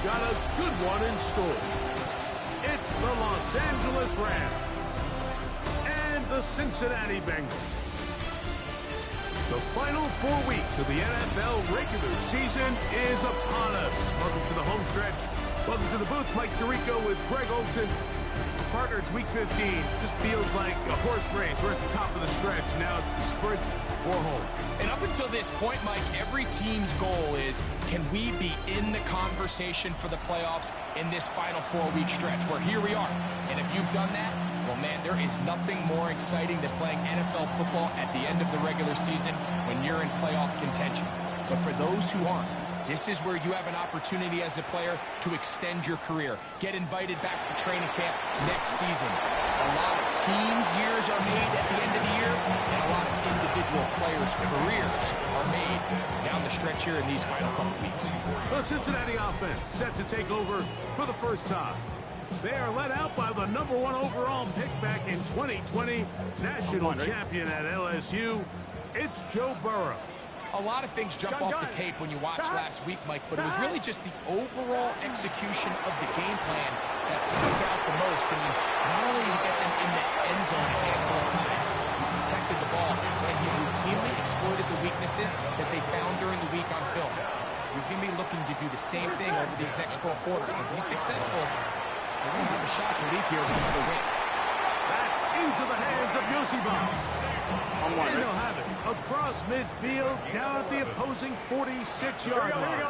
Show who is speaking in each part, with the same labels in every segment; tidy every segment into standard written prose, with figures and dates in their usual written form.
Speaker 1: got a good one in store. It's the Los Angeles Rams and the Cincinnati Bengals. The final 4 weeks of the NFL regular season is upon us. Welcome to the home stretch. Welcome to the booth. Mike Tirico with Greg Olson. Partner, it's week 15. Just feels like a horse race. We're at the top of the stretch. Now it's the sprint for home.
Speaker 2: And up until this point, Mike, every team's goal is, can we be in the conversation for the playoffs in this final 4-week stretch? Where here we are. And if you've done that, well, man, there is nothing more exciting than playing NFL football at the end of the regular season when you're in playoff contention. But for those who aren't, this is where you have an opportunity as a player to extend your career. Get invited back to training camp next season. A lot of teams' years are made at the end of the year, and a lot of individual players' careers are made down the stretch here in these final couple weeks.
Speaker 1: The Cincinnati offense set to take over for the first time. They are led out by the #1 overall pick back in 2020, national champion at LSU. It's Joe Burrow.
Speaker 2: A lot of things jump off the tape when you watched last week, Mike, but it was really just the overall execution of the game plan that stuck out the most. I mean, not only did he get them in the end zone a handful of times, he protected the ball, and he routinely exploited the weaknesses that they found during the week on film. He's going to be looking to do the same thing over these next 4 quarters. If he's successful, they're going to have a shot to leave here with another win.
Speaker 1: Back into the hands of Yosibas. And they'll have it across midfield, down at the opposing 46-yard line.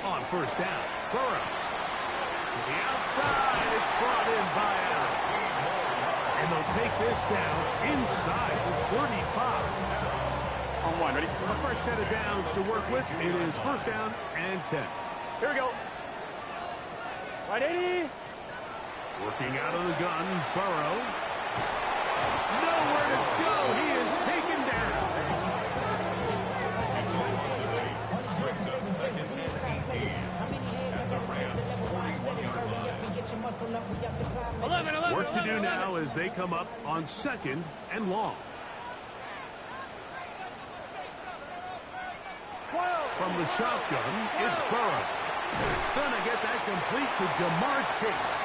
Speaker 1: On first down, Burrow. To the outside, it's brought in by Allen. And they'll take this down inside the 35.
Speaker 3: On one, ready?
Speaker 1: A fresh set of downs to work with. It is first down and 10.
Speaker 3: Here we go. Right, 80.
Speaker 1: Working out of the gun, Burrow. Nowhere to go. He is taken down. Work to do now as they come up on 2nd and long. From the shotgun, it's Burrow. Gonna get that complete to Jamar Chase.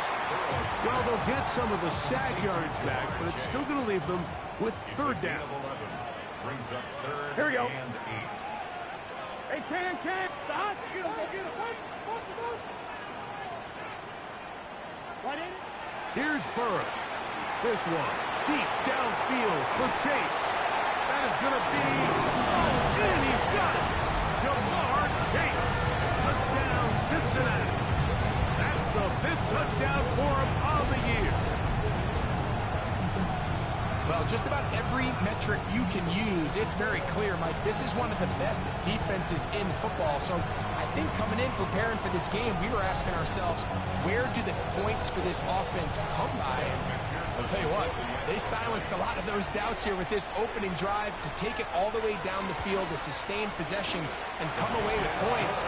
Speaker 1: Well, they'll get some of the sack yardage back, but it's still going to leave them with 3rd down.
Speaker 3: Here we go. Hey, can. Stop. Get him. Right in.
Speaker 1: Here's Burrow. This one deep downfield for Chase. That is going to be... Oh, and he's got it. Jamar Chase. Touchdown, Cincinnati. That's the 5th touchdown for him of the year.
Speaker 2: Well, just about every metric you can use, it's very clear, Mike. This is one of the best defenses in football. So I think coming in, preparing for this game, we were asking ourselves, where do the points for this offense come by? And I'll tell you what, they silenced a lot of those doubts here with this opening drive to take it all the way down the field, to sustain possession, and come away with points.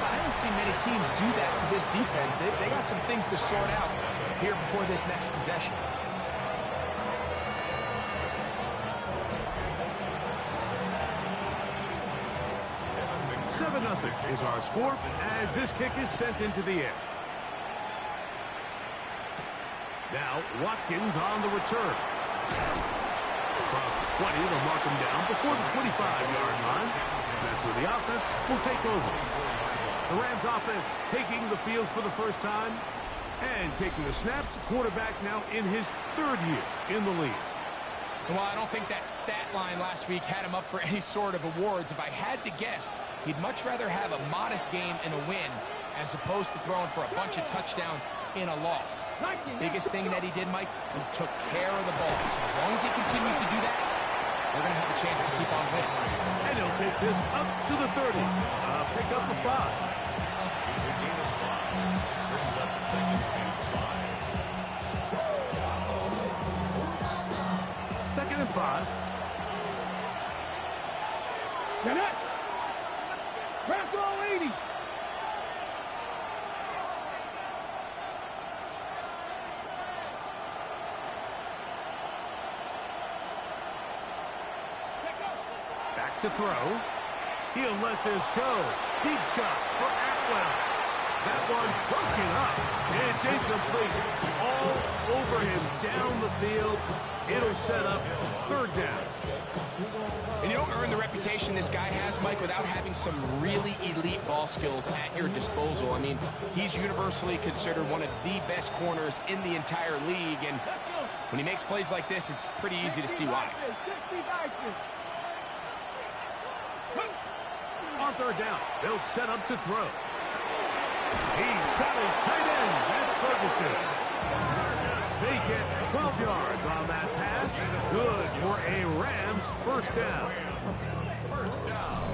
Speaker 2: I don't see many teams do that to this defense. They got some things to sort out here before this next possession.
Speaker 1: Nothing is our score as this kick is sent into the air. Now Watkins on the return. Across the 20, they'll mark him down before the 25-yard line. That's where the offense will take over. The Rams offense taking the field for the first time and taking the snaps. Quarterback now in his 3rd year in the league.
Speaker 2: Well, I don't think that stat line last week had him up for any sort of awards. If I had to guess, he'd much rather have a modest game and a win as opposed to throwing for a bunch of touchdowns in a loss. Biggest thing that he did, Mike, he took care of the ball. So as long as he continues to do that, they're going to have a chance to keep on winning.
Speaker 1: And he'll take this up to the 30. Pick up the 5. Second and 5.
Speaker 3: Get it. Crack all 80.
Speaker 1: Back to throw. He'll let this go. Deep shot for Atwell. That one broken up. It's incomplete. All over him down the field. It'll set up third down.
Speaker 2: And you don't earn the reputation this guy has, Mike, without having some really elite ball skills at your disposal. I mean, he's universally considered one of the best corners in the entire league, and when he makes plays like this, it's pretty easy to see why.
Speaker 1: On third down, they'll set up to throw. He's got his tight end. That's Ferguson. They get 12 yards on that pass. Good for a Rams first down.
Speaker 4: First down.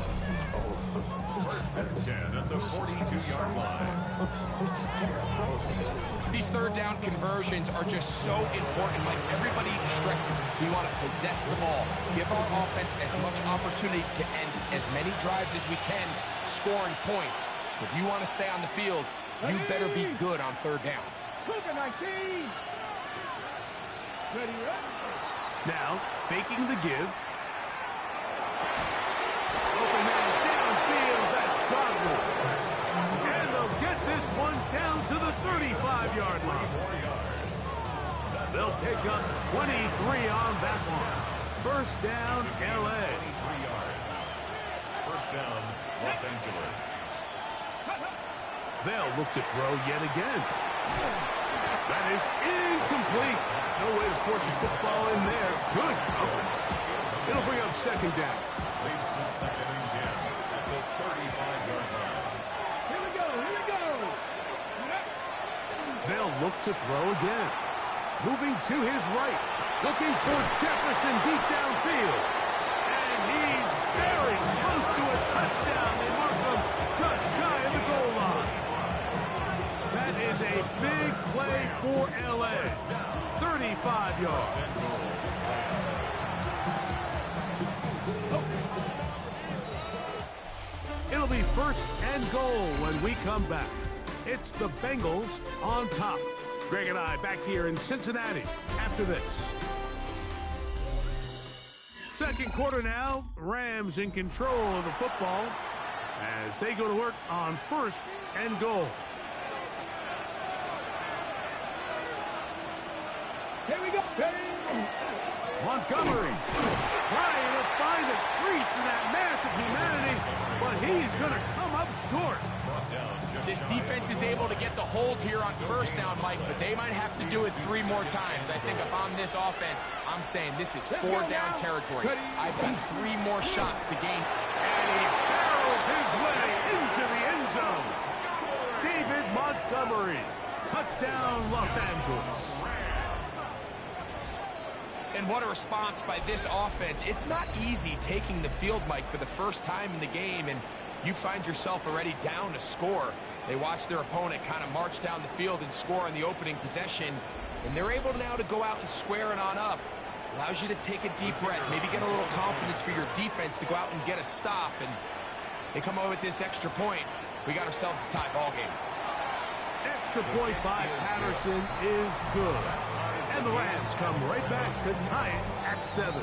Speaker 4: First and 10 at the 42-yard line.
Speaker 2: These third down conversions are just so important, Mike. Everybody stresses we want to possess the ball, give our offense as much opportunity to end as many drives as we can, scoring points. So if you want to stay on the field, you better be good on third down.
Speaker 1: Now, faking the give. Open man downfield, that's Godwin. And they'll get this one down to the 35-yard line. They'll pick up 23 on that one. First down, L.A.
Speaker 4: First down, Los Angeles.
Speaker 1: They'll look to throw yet again. That is incomplete. No way to force a football in there. Good coverage. It'll bring up second down.
Speaker 4: Leads to second and 10 at the 35-yard line.
Speaker 3: Here we go.
Speaker 1: They'll look to throw again. Moving to his right. Looking for Jefferson deep downfield. And he's very close to a touchdown. They mark him just shy of the goal line. That is a big play for L.A. 35 yards. It'll be first and goal when we come back. It's the Bengals on top. Greg and I back here in Cincinnati after this. Second quarter now. Rams in control of the football as they go to work on first and goal.
Speaker 3: Here we go.
Speaker 1: Montgomery trying to find a crease in that mass of humanity, but he's going to come up short.
Speaker 2: This defense is able to get the hold here on first down, Mike, but they might have to do it 3 more times. I think if I'm this offense, I'm saying this is 4 down territory. I've got 3 more shots to gain.
Speaker 1: And he barrels his way into the end zone. David Montgomery. Touchdown, Los Angeles.
Speaker 2: And what a response by this offense. It's not easy taking the field, Mike, for the first time in the game, and you find yourself already down to score. They watch their opponent kind of march down the field and score on the opening possession, and they're able now to go out and square it on up. Allows you to take a deep breath, maybe get a little confidence for your defense to go out and get a stop, and they come away with this extra point. We got ourselves a tie ball game.
Speaker 1: Extra point by Patterson is good. And the Rams come right back to tie it at 7.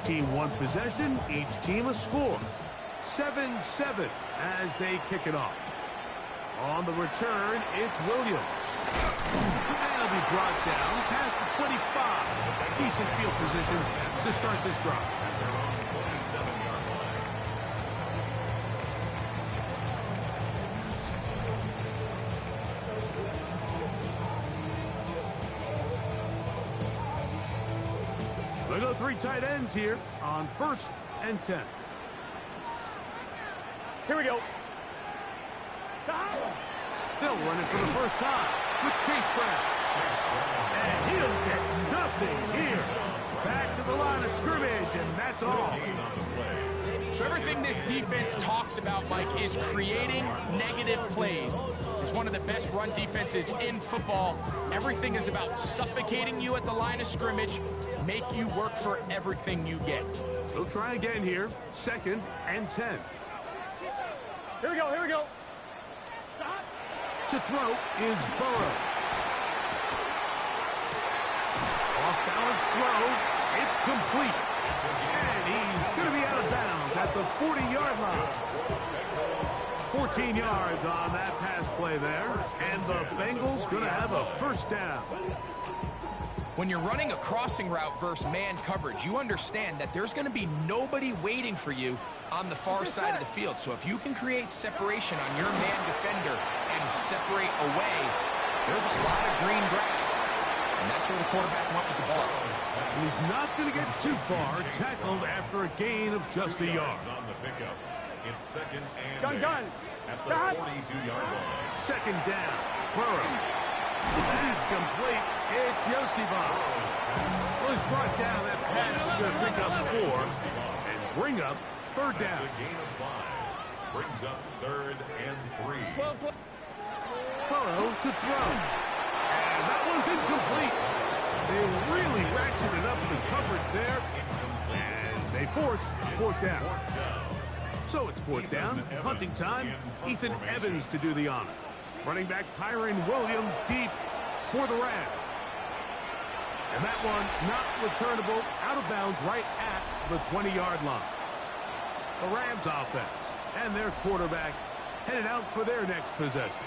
Speaker 1: Team one possession, each team a score. 7-7 as they kick it off. On the return, it's Williams. And he'll be brought down past the 25. Decent field position to start this drive. They go 3 tight ends here on first and 10.
Speaker 3: Here we go.
Speaker 1: They'll run it for the first time with Chase Brown. And he'll get nothing here. back to the line of scrimmage, and that's all.
Speaker 2: So everything this defense talks about, Mike, is creating negative plays. It's one of the best run defenses in football. Everything is about suffocating you at the line of scrimmage, make you work for everything you get.
Speaker 1: They'll try again here, 2nd and 10.
Speaker 3: Here we go, here we go.
Speaker 1: To throw is Burrow. Off-balance throw. It's complete. And he's going to be out of bounds at the 40-yard line. 14 yards on that pass play there. And the Bengals going to have a first down.
Speaker 2: When you're running a crossing route versus man coverage, you understand that there's going to be nobody waiting for you on the far side of the field. So if you can create separation on your man defender and separate away, there's a lot of green grass. And that's where the quarterback went with the ball.
Speaker 1: He's not going to get too far, tackled after a gain of just a yard.
Speaker 4: On the pickup. It's 2nd and
Speaker 3: Gun.
Speaker 4: at the 42-yard line.
Speaker 1: 2nd down. Burrow. That's complete. It's Yosibah. Was brought down. That pass is going to pick up 4 and bring up 3rd down.
Speaker 4: That's a gain of 5. Brings up 3rd and 3.
Speaker 1: Burrow to throw. And that one's incomplete. They really ratcheted up the coverage there. And they force 4th down. So it's 4th down. Punting time. Ethan Evans to do the honor. Running back Kyron Williams deep for the Rams. And that one not returnable, out of bounds right at the 20-yard line. The Rams offense and their quarterback headed out for their next possession.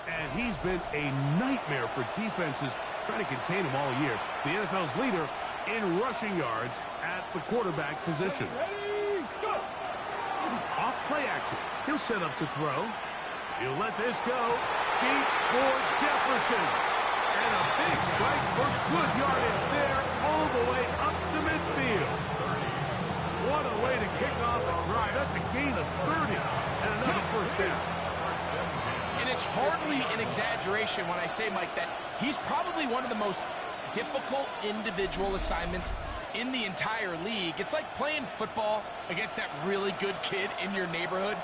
Speaker 1: And he's been a nightmare for defenses trying to contain him all year. The NFL's leader in rushing yards at the quarterback position. Off play action. He'll set up to throw. He'll let this go deep for Jefferson. And a big strike for good yardage there all the way up to midfield. What a way to kick off a drive. That's a gain of 30 and another first down.
Speaker 2: And it's hardly an exaggeration when I say, Mike, that he's probably one of the most difficult individual assignments in the entire league. It's like playing football against that really good kid in your neighborhood.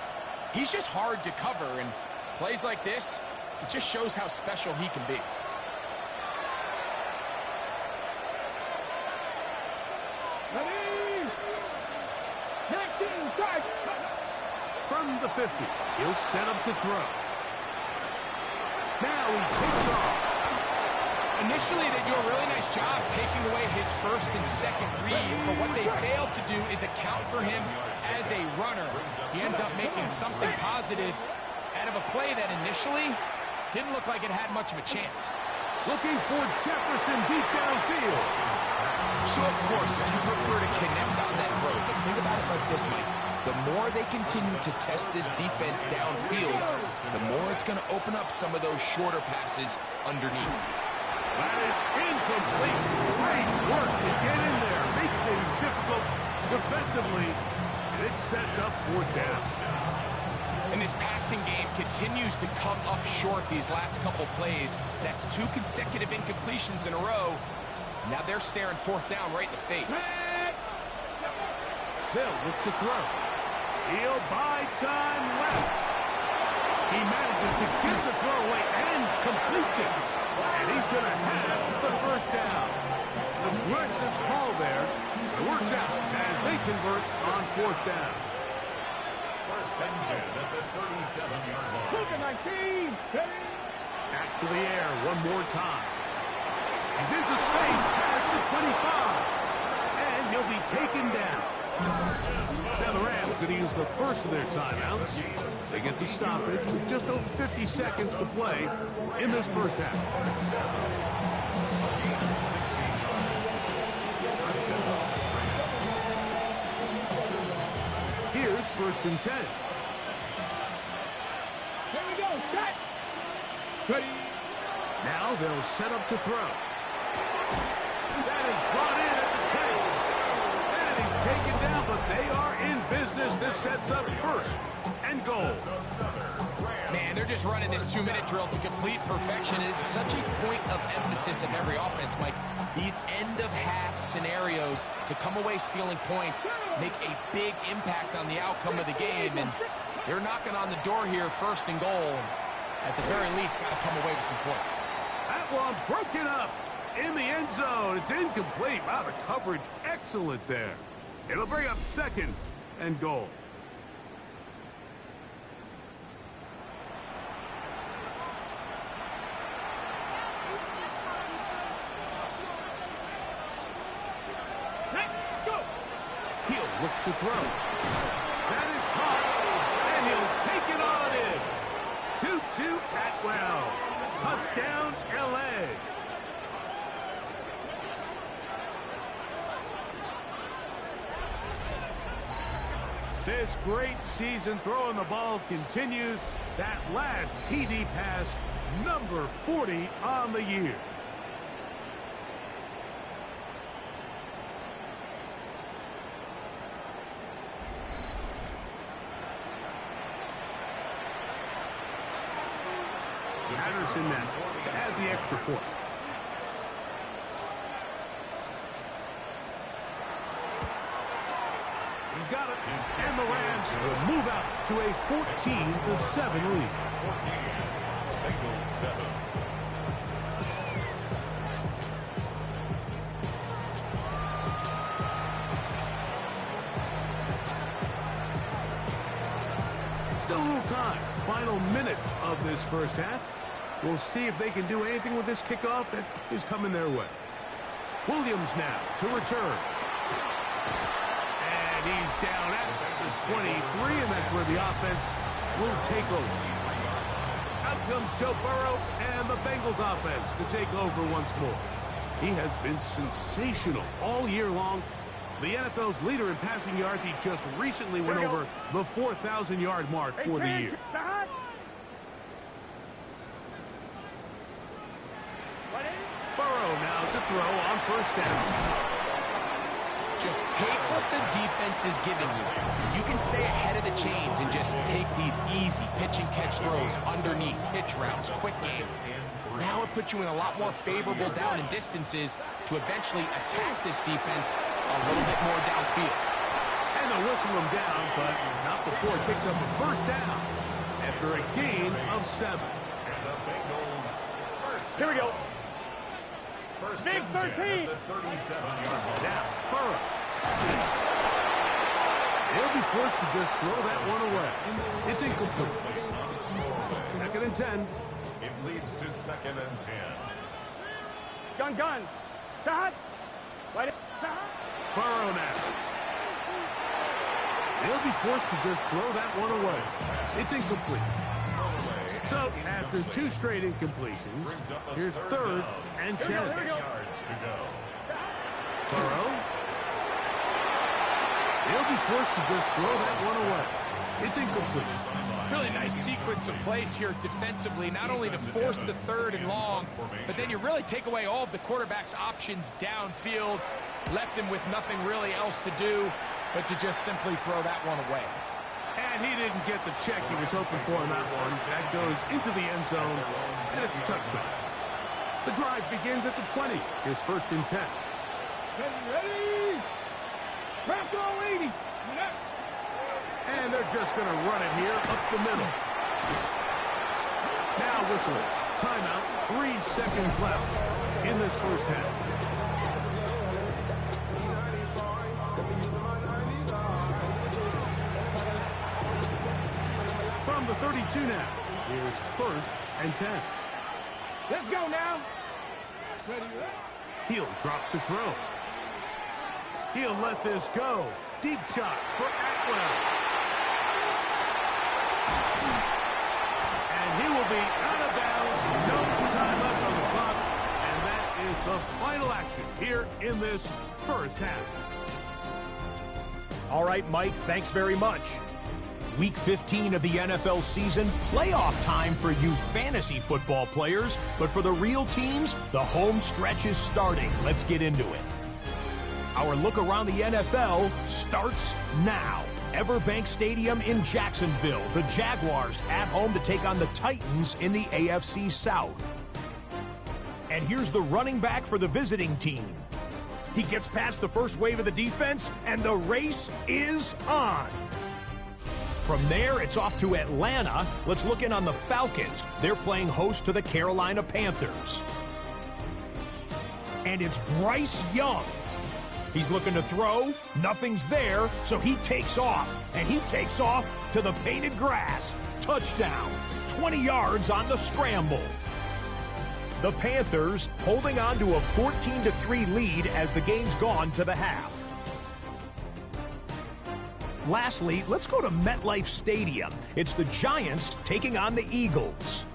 Speaker 2: He's just hard to cover, and plays like this, it just shows how special he can be.
Speaker 1: From the 50, he'll set up to throw. Now he takes off.
Speaker 2: Initially, they do a really nice job taking away his 1st and 2nd read, but what they failed to do is account for him as a runner. He ends up making something positive out of a play that initially didn't look like it had much of a chance.
Speaker 1: Looking for Jefferson deep downfield.
Speaker 2: So, of course, you prefer to connect on that throw, but think about it like this, Mike. The more they continue to test this defense downfield, the more it's going to open up some of those shorter passes underneath.
Speaker 1: That is incomplete. Great work to get in there. Make things difficult defensively. And it sets up 4th down.
Speaker 2: And this passing game continues to come up short these last couple plays. That's 2 consecutive incompletions in a row. Now they're staring 4th down right in the face.
Speaker 1: They'll look to throw. He'll buy time left. He manages to get the throw away and completes it. And he's going to have the first down. Aggressive call there. It works out as they convert on 4th down.
Speaker 4: 1st and 10 at the 37-yard line.
Speaker 1: Back to the air one more time. He's into space past the 25. And he'll be taken down. Now the Rams going to use the first of their timeouts. They get the stoppage with just over 50 seconds to play in this first half. Here's 1st and 10.
Speaker 3: Here we go, set. Ready.
Speaker 1: Now they'll set up to throw. That is brought in at the 10. And he's taken down, but they are in business. This sets up 1st and goal.
Speaker 2: Man, And they're just running this 2-minute drill to complete perfection. It is such a point of emphasis of every offense, Mike. These end-of-half scenarios to come away stealing points make a big impact on the outcome of the game. And they're knocking on the door here, first and goal. At the very least, got to come away with some points.
Speaker 1: That one broken up in the end zone. It's incomplete. Wow, the coverage excellent there. It'll bring up second and goal.
Speaker 3: Let's go.
Speaker 1: He'll look to throw. That is caught, and he'll take it on in. 2-2 Tatwell. Touchdown, L.A. This great season throwing the ball continues. That last TD pass, number 40 on the year. Patterson now to add the extra point. He's got it. And the Rams will move out to a 14-7 lead.
Speaker 4: 14, Bengals 7.
Speaker 1: Still a little time. Final minute of this first half. We'll see if they can do anything with this kickoff that is coming their way. Williams now to return. And he's down at the 23, and that's where the offense will take over. Out comes Joe Burrow and the Bengals offense to take over once more. He has been sensational all year long. The NFL's leader in passing yards, he just recently went over the 4,000-yard mark for the year. Burrow now to throw on first down.
Speaker 2: Just take what the defense is giving you. You can stay ahead of the chains and just take these easy pitch-and-catch throws underneath, pitch routes, quick game. Now it puts you in a lot more favorable down and distances to eventually attack this defense a little bit more downfield.
Speaker 1: And they'll whistle him down, but not before it picks up a first down after a gain of 7.
Speaker 4: And the Bengals first.
Speaker 3: Here we go.
Speaker 4: First
Speaker 3: Big
Speaker 4: and 10 at
Speaker 3: 13.
Speaker 4: the 37-yard line.
Speaker 1: Now, Burrow. He'll be forced to just throw that one away. It's incomplete. Second and 10.
Speaker 4: It leads to second and 10.
Speaker 3: Gun. Shot. Right.
Speaker 1: Burrow now. He'll be forced to just throw that one away. It's incomplete. So, after 2 straight incompletions, here's third and 10.
Speaker 4: Yards to go.
Speaker 1: Burrow. He'll be forced to just throw that one away. It's incomplete.
Speaker 2: Really nice sequence of plays here defensively, not only to force the third and long, but then you really take away all of the quarterback's options downfield, left him with nothing really else to do but to just simply throw that one away.
Speaker 1: And he didn't get the check he was hoping for on that one. That goes into the end zone, and it's a touchdown. The drive begins at the 20. Here's first and 10.
Speaker 3: Ready. Crack all 80.
Speaker 1: And they're just going to run it here up the middle. Now whistles. Timeout. 3 seconds left in this first half. From the 32 now. Here's first and 10.
Speaker 3: Let's go now. Ready.
Speaker 1: He'll drop to throw. He'll let this go. Deep shot for Atwell. And he will be out of bounds. No time left on the clock. And that is the final action here in this first half.
Speaker 5: All right, Mike, thanks very much. Week 15 of the NFL season, playoff time for you fantasy football players. But for the real teams, the home stretch is starting. Let's get into it. Our look around the NFL starts now. Everbank Stadium in Jacksonville, the Jaguars at home to take on the Titans in the AFC South. And here's the running back for the visiting team. He gets past the first wave of the defense, and the race is on. From there, it's off to Atlanta. Let's look in on the Falcons. They're playing host to the Carolina Panthers. And it's Bryce Young. He's looking to throw. Nothing's there, so he takes off. And he takes off to the painted grass. Touchdown. 20 yards on the scramble. The Panthers holding on to a 14-3 lead as the game's gone to the half. Lastly, let's go to MetLife Stadium. It's the Giants taking on the Eagles.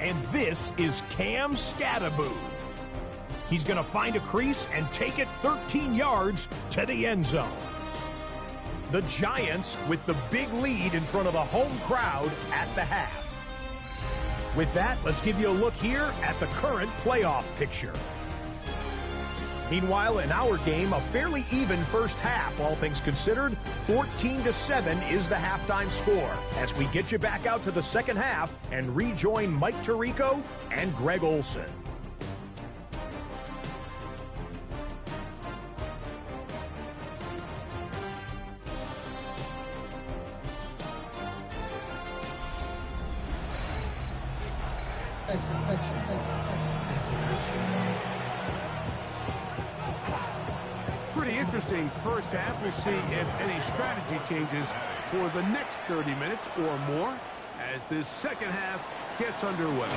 Speaker 5: And this is Cam Scattaboo. He's going to find a crease and take it 13 yards to the end zone. The Giants with the big lead in front of the home crowd at the half. With that, let's give you a look here at the current playoff picture. Meanwhile, in our game, a fairly even first half, all things considered. 14-7 is the halftime score as we get you back out to the second half and rejoin Mike Tirico and Greg Olson.
Speaker 1: Pretty interesting first half. We'll see if any strategy changes for the next 30 minutes or more as this second half gets underway.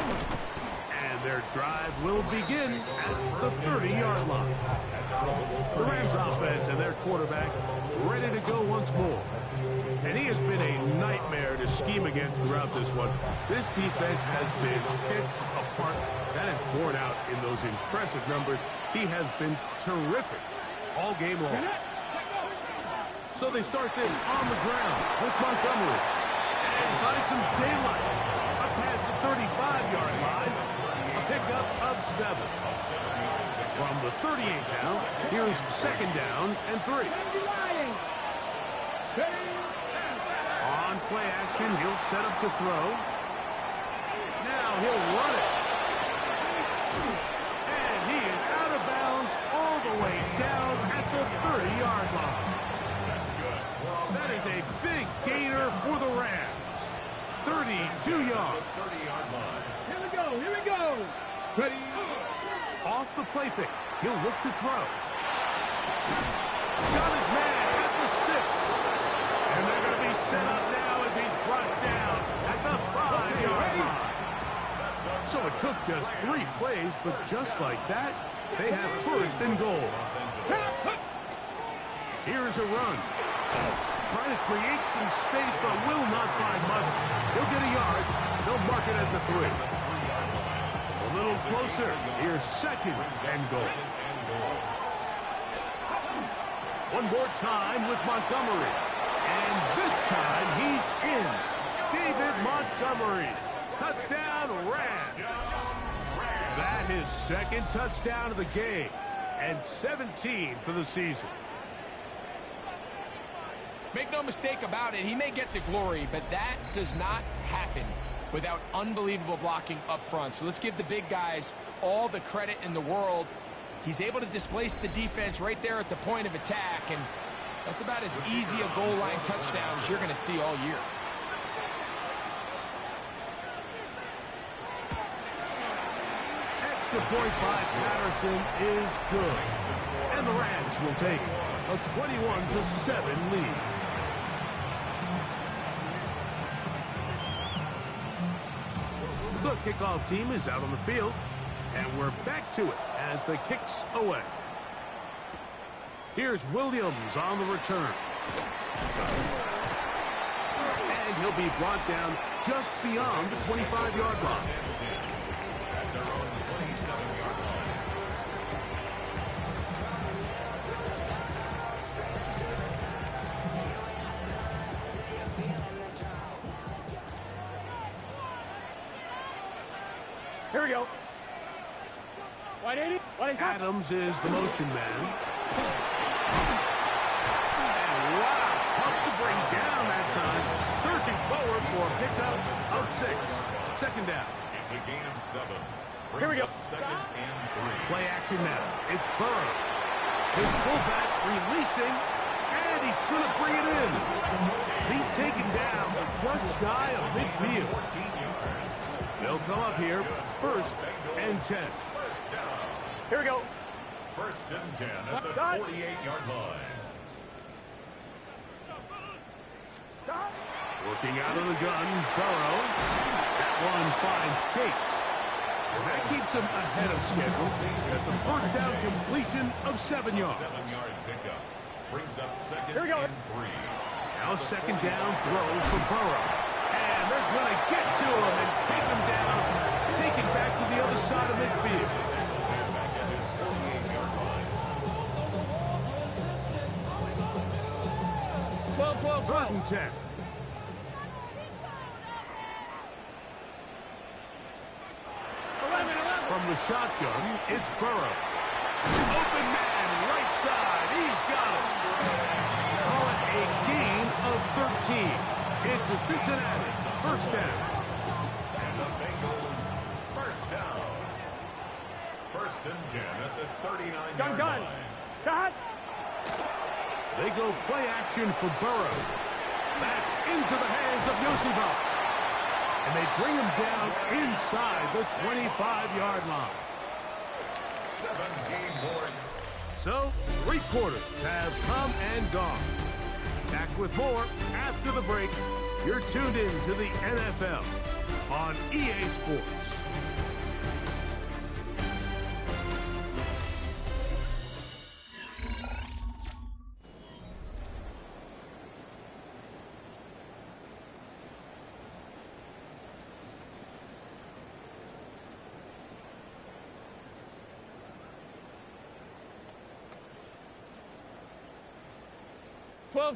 Speaker 1: And their drive will begin at the 30-yard line. The Rams offense and their quarterback ready to go once more. And he has been a nightmare to scheme against throughout this one. This defense has been picked apart. That is borne out in those impressive numbers. He has been terrific all game long. So they start this on the ground with Montgomery. And find some daylight up past the 35-yard line. A pickup of 7. From the 38 now, here's second down and 3. On play action, he'll set up to throw. Now he'll run it. And he is out of bounds all the way down at the 30-yard line.
Speaker 4: That's good.
Speaker 1: That is a big gainer for the Rams. 32 yards.
Speaker 4: 30-yard line.
Speaker 3: Here we go. Here we go. Ready.
Speaker 1: Off the play fake. He'll look to throw. Got his man at the 6. And they're going to be set up now as he's brought down at the 5-yard line. So it took just 3 plays, but just like that, they have first and goal. Here's a run. Trying to create some space, but will not find much. He'll get a yard. They'll mark it at the 3. A little closer. Here's second and goal. One more time with Montgomery. And this time he's in. David Montgomery. Touchdown, Rams. That his second touchdown of the game. And 17 for the season.
Speaker 2: Make no mistake about it, he may get the glory, but that does not happen without unbelievable blocking up front. So let's give the big guys all the credit in the world. He's able to displace the defense right there at the point of attack, and that's about as easy a goal line touchdown as you're going to see all year.
Speaker 1: Extra point by Patterson is good. And the Rams will take a 21-7 lead. The kickoff team is out on the field, and we're back to it as the kick's away. Here's Williams on the return. And he'll be brought down just beyond the 25-yard line.
Speaker 3: Here we go. 180. What is that?
Speaker 1: Adams is the motion man. And wow, tough to bring down that time. Surging forward for a pickup of 6. Second down.
Speaker 4: It's a gain of 7.
Speaker 3: Here we go.
Speaker 4: Second and 3.
Speaker 1: Play action now. It's Burrow. His fullback releasing, and he's going to bring it in. He's taken down just shy of midfield. They'll come up here, 1st and 10.
Speaker 3: Here we go.
Speaker 4: 1st and 10 at the 48-yard line.
Speaker 1: Working out of the gun, Burrow. That one finds Chase. And that keeps him ahead of schedule. That's a 1st down completion of 7 yards.
Speaker 4: 7-yard pickup. Brings up second
Speaker 3: Here we go.
Speaker 4: and 3.
Speaker 1: Now 2nd down throw for Burrow. And they're going to get to him and take him down. Take it back to the other side of midfield.
Speaker 4: Back at his 48-yard line.
Speaker 3: 12.
Speaker 1: 3rd and 10. From the shotgun, it's Burrow. Open man, right side. He's got it. Call it a gain of 13. It's a Cincinnati 1st down.
Speaker 4: And the Bengals 1st down. 1st and 10 at the 39-yard
Speaker 3: Gun.
Speaker 4: line.
Speaker 3: Cut.
Speaker 1: They go play action for Burrow. That's into the hands of Yosibov. And they bring him down inside the 25-yard line.
Speaker 4: 17 more.
Speaker 1: So, 3 quarters have come and gone. Back with more after the break. You're tuned in to the NFL on EA Sports.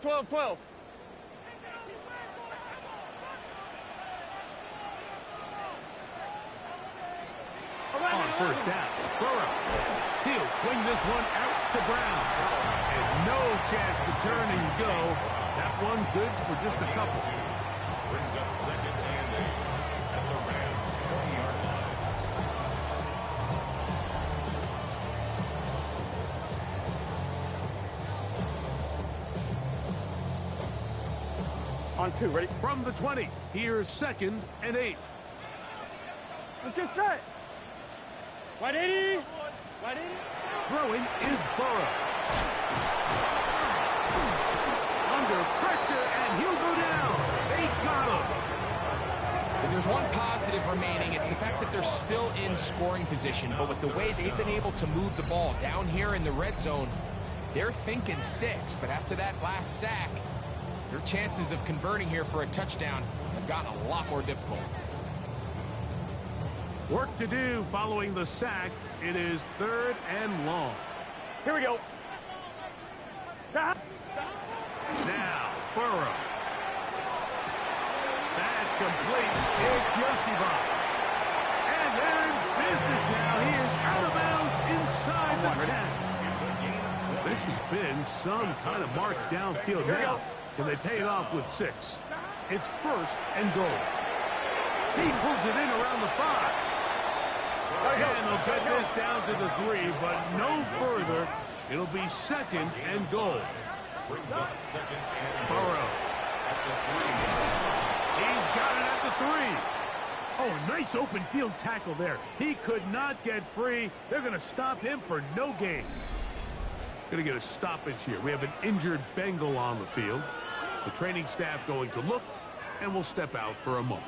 Speaker 3: Twelve.
Speaker 1: On 1st down, Burrow. He'll swing this one out to Brown. And no chance to turn and go. That one good for just a couple.
Speaker 4: Brings up second and 8 at the Rams 20-yard line.
Speaker 3: On 2, ready?
Speaker 1: From the 20, here's 2nd and 8.
Speaker 3: Let's get set. Wide 80.
Speaker 1: Throwing is Burrow. Under pressure, and he'll go down. They got him.
Speaker 2: If there's one positive remaining, it's the fact that they're still in scoring position. But with the way they've been able to move the ball down here in the red zone, they're thinking 6. But after that last sack, their chances of converting here for a touchdown have gotten a lot more difficult.
Speaker 1: Work to do following the sack. It is 3rd and long.
Speaker 3: Here we go.
Speaker 1: Now, Burrow. That's complete. It's Yosibov. And they're in business now. He is out of bounds inside the 10. This has been some kind of march downfield now. Can they pay it off with 6? It's 1st and goal. He pulls it in around the 5. And they'll get this down to the 3, but no further. It'll be 2nd and goal.
Speaker 4: Brings up second and
Speaker 1: Burrow.
Speaker 4: at the 3.
Speaker 1: He's got it at the 3. Oh, nice open field tackle there. He could not get free. They're going to stop him for no gain. Going to get a stoppage here. We have an injured Bengal on the field. The training staff going to look, and will step out for a moment.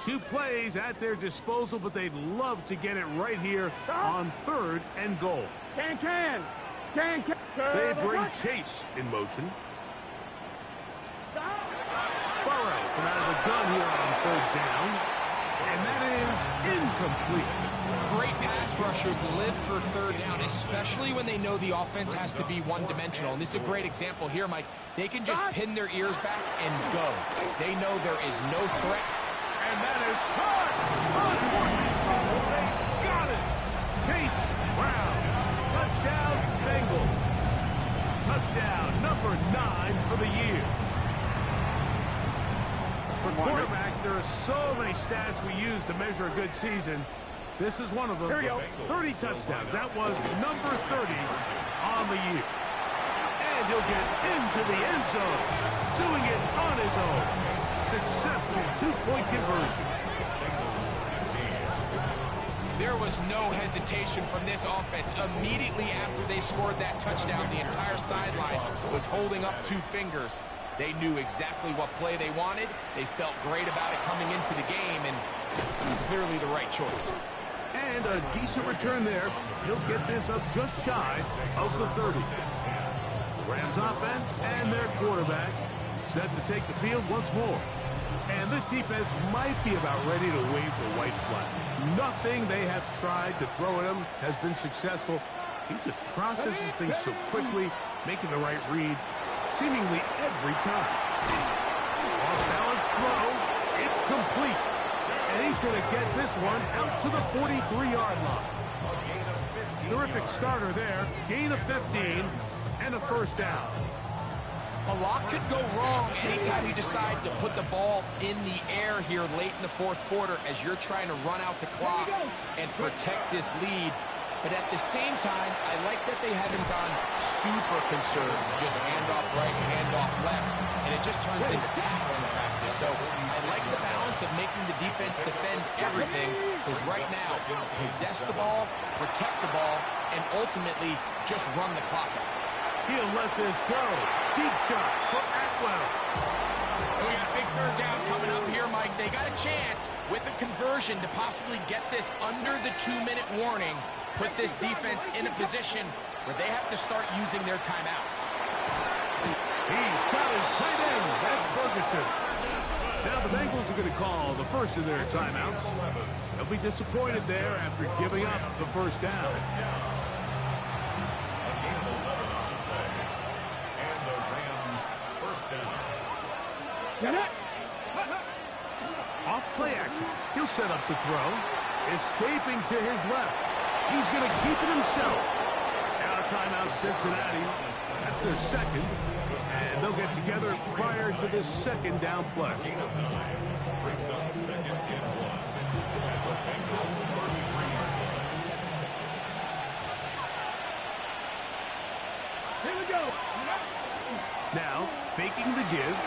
Speaker 1: 2 plays at their disposal, but they'd love to get it right here on 3rd and goal.
Speaker 3: Can.
Speaker 1: They bring Chase in motion. Burrow from out of the gun here on 3rd down. And that is incomplete.
Speaker 2: Great pass rushers live for 3rd down, especially when they know the offense has to be one-dimensional. And this is a great example here, Mike. They can just pin their ears back and go. They know there is no threat.
Speaker 1: And that is caught. Unfortunately, they got it. Chase Brown. Touchdown, Bengals. Touchdown, number 9 for the year. For quarterbacks, there are so many stats we use to measure a good season. This is one of them. 30 touchdowns. That was number 30 on the year. And he'll get into the end zone, doing it on his own. Successful two-point conversion.
Speaker 2: There was no hesitation from this offense. Immediately after they scored that touchdown, the entire sideline was holding up 2 fingers. They knew exactly what play they wanted. They felt great about it coming into the game, and clearly the right choice.
Speaker 1: And a decent return there. He'll get this up just shy of the 30. The Rams offense and their quarterback set to take the field once more. And this defense might be about ready to wave the white flag. Nothing they have tried to throw at him has been successful. He just processes things so quickly, making the right read seemingly every time. Off-balance throw. It's complete. And he's going to get this one out to the 43-yard line. Terrific starter there. Gain of 15 and a first down.
Speaker 2: A lot could go wrong anytime you decide to put the ball in the air here late in the fourth quarter as you're trying to run out the clock and protect this lead. But at the same time, I like that they haven't gone super conservative, just handoff right, handoff left, and it just turns into tackling practice. So I like the balance of making the defense defend everything, because right now, possess the ball, protect the ball, and ultimately just run the clock out.
Speaker 1: He'll let this go. Deep shot for Atwell.
Speaker 2: We got a big third down coming up here, Mike. They got a chance with a conversion to possibly get this under the 2-minute warning, put this defense in a position where they have to start using their timeouts.
Speaker 1: He's got his tight end. That's Ferguson. Now the Bengals are going to call the first of their timeouts. They'll be disappointed there after giving up the first down. Off play action. He'll set up to throw. Escaping to his left. He's going to keep it himself. Now a timeout, Cincinnati. That's their second. And they'll get together prior to this second down play.
Speaker 4: Brings up second and 1. At the Bengals 33.
Speaker 3: Here we go.
Speaker 1: Now, faking the give.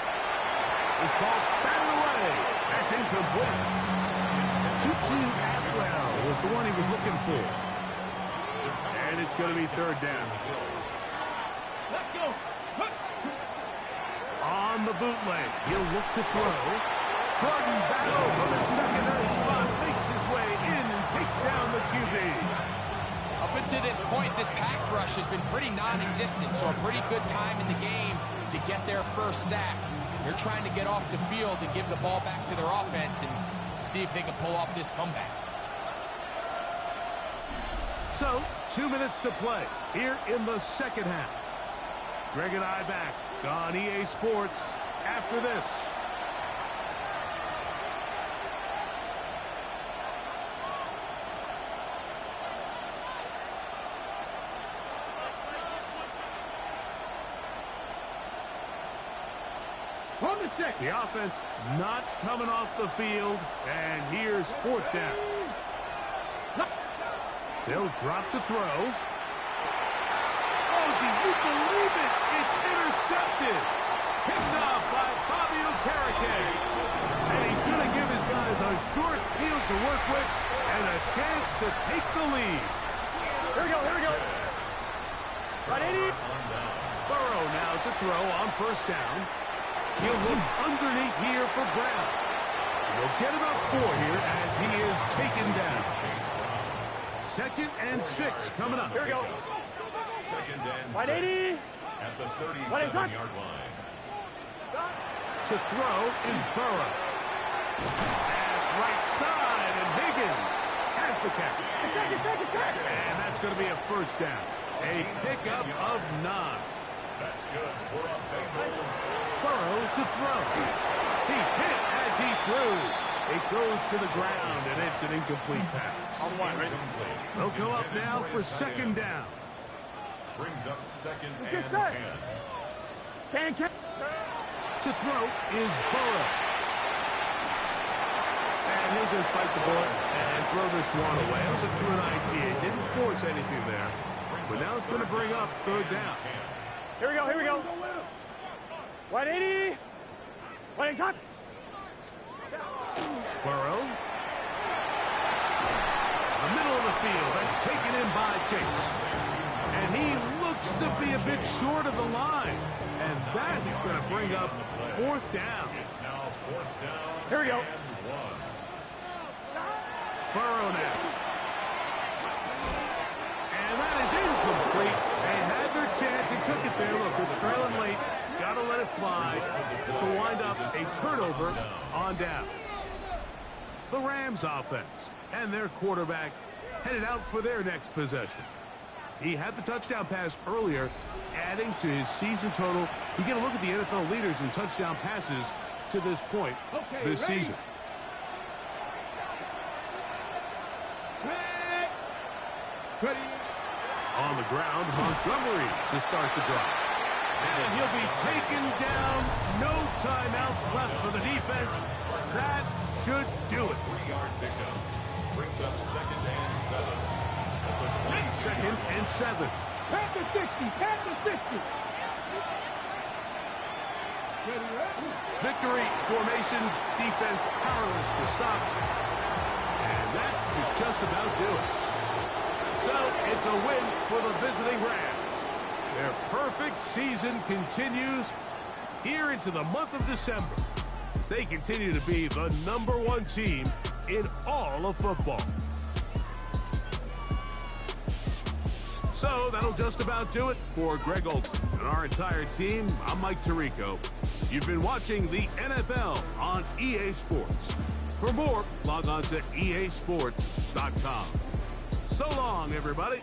Speaker 1: Is called batted away. That's incomplete. Tutu Atwell was the one he was looking for. And it's going to be third down.
Speaker 3: Let's go.
Speaker 1: On the bootleg, he'll look to throw. Gordon Battle from his secondary spot makes his way in and takes down the QB.
Speaker 2: Up until this point, this pass rush has been pretty non-existent, so a pretty good time in the game to get their first sack. They're trying to get off the field and give the ball back to their offense and see if they can pull off this comeback.
Speaker 1: So, 2 minutes to play here in the second half. Greg and I back on EA Sports after this. The offense not coming off the field, and here's fourth down. They'll drop to throw. Oh, do you believe it? It's intercepted. Picked off by Bobby Okereke. And he's going to give his guys a short field to work with and a chance to take the lead.
Speaker 3: Here we go, here we go. Right, 80.
Speaker 1: Burrow now to throw on first down. He'll look underneath here for Brown. He'll get about 4 here as he is taken down. 2nd and 6 coming up.
Speaker 3: Here we go.
Speaker 4: 2nd and 6.
Speaker 3: Right, 80.
Speaker 4: At the 37-yard line.
Speaker 1: To throw is Burrow. Pass right side, and Higgins has the catch.
Speaker 3: Second.
Speaker 1: And that's going to be a first down. A pickup of 9.
Speaker 4: That's good for a Bengals.
Speaker 1: Burrow to throw. He's hit as he threw. It goes to the ground, and it's an incomplete pass.
Speaker 3: On the line, right?
Speaker 1: They'll go up now for second down.
Speaker 4: Brings up second and
Speaker 3: Good
Speaker 4: 10.
Speaker 3: Can.
Speaker 1: To throw is Burrow. And he'll just bite the bullet and throw this one away. That was a good idea. He didn't force anything there. But now it's going to bring up third down.
Speaker 3: Here we go. 180. 180 hot.
Speaker 1: Burrow. The middle of the field. That's taken in by Chase. And he looks to be a bit short of the line. And that is going to bring up fourth down.
Speaker 4: It's now fourth down.
Speaker 3: Here we go.
Speaker 4: And 1.
Speaker 1: Burrow now. And that is incomplete. They had their chance. They took it there. Look, they're trailing late. Got to let it fly. This will wind up a turnover on downs. The Rams offense and their quarterback headed out for their next possession. He had the touchdown pass earlier, adding to his season total. You get a look at the NFL leaders in touchdown passes to this point this season.
Speaker 3: Ready.
Speaker 1: On the ground, Montgomery to start the drive. And he'll be taken down. No timeouts left for the defense. That should do it.
Speaker 4: 3-yard pickup. Brings up second and 7.
Speaker 1: Second and 7.
Speaker 3: Pat the 60.
Speaker 1: Victory formation, defense powerless to stop. And that should just about do it. So it's a win for the visiting Rams. Their perfect season continues here into the month of December. They continue to be the #1 team in all of football. So that'll just about do it for Greg Olson and our entire team. I'm Mike Tirico. You've been watching the NFL on EA Sports. For more, log on to easports.com. So long, everybody.